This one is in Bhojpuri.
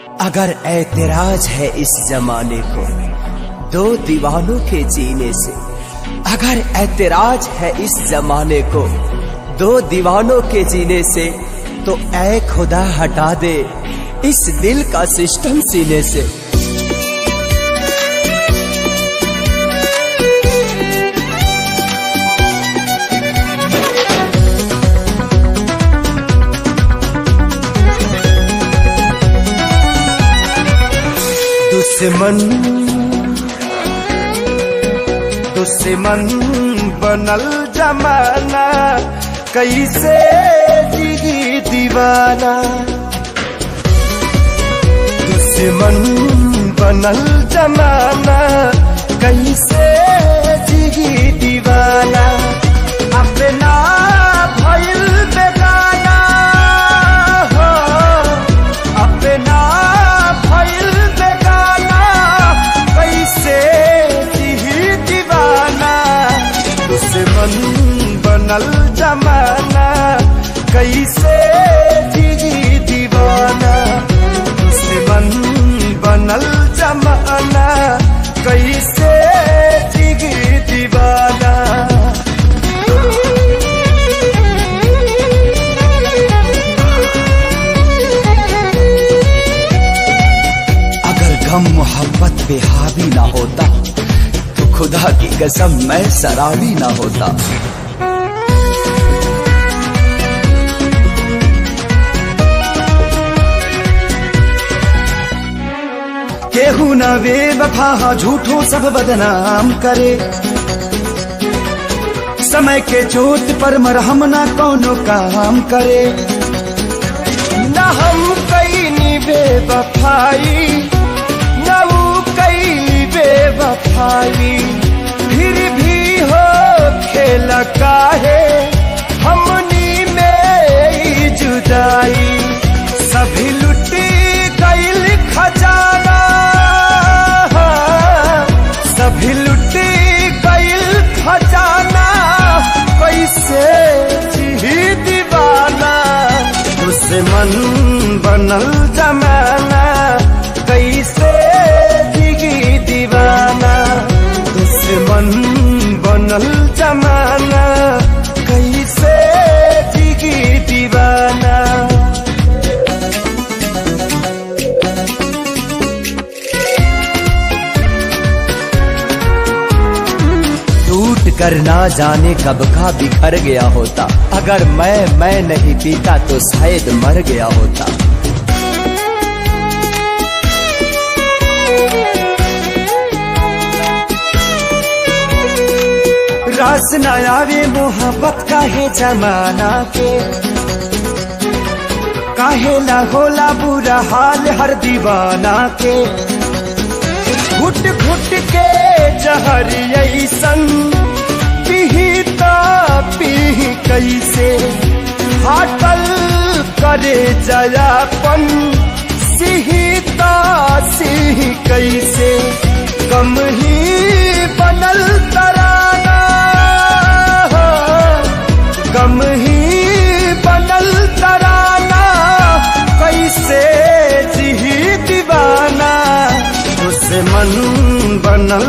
अगर ऐतराज है इस जमाने को दो दीवानों के जीने से, अगर ऐतराज है इस जमाने को दो दीवानों के जीने से, तो ऐ खुदा हटा दे इस दिल का सिस्टम सीने से। दुश्मन बनल जमाना, कैसे जिगी दीवाना। दुश्मन बनल जमाना, कैसे जिगी दीवाना। अपना भइल बेगाना हो, अपना भइल बेगाना, कैसे जिगी दीवाना। दुश्मन बनल जमाना, कैसे जिगी दीवाना। दुश्मन बनल जमाना, कैसे जिगी दीवाना। अगर गम मोहब्बत पे हावी ना होता, तो खुदा की कसम मैं शराबी ना होता। केहू न बेवफा झूठों सब बदनाम करे, समय के चोट पर मरहम ना कोनो काम करे। न हम कईनी बेवफाई, न वो कईनी बेवफाई, फिर भी हो खेल काहे हमनी में जुदाई। सभी लुटी गईल खजाना, सभी लुटी गईल खजाना, कैसे जी दीवाना। दुश्मन बनल जमाना, कैसे जिगी दीवाना। दुश्मन बनल जमाना, कैसे जिगी दीवाना। कर ना जाने कब का बिखर गया होता, अगर मैं नहीं पीता तो शायद मर गया होता। रास न आवे मोहब्बत काहे जमाना के, काहे ना होला बुरा हाल हर दीवाना के। घुट घुट के जहर ऐसन पीता पी कैसे, फाटल करे जयापन सिहिता सिह कैसे। कम ही बनल तराना, कम ही बनल तराना, कैसे जिही दीवाना। दुश्मन बनल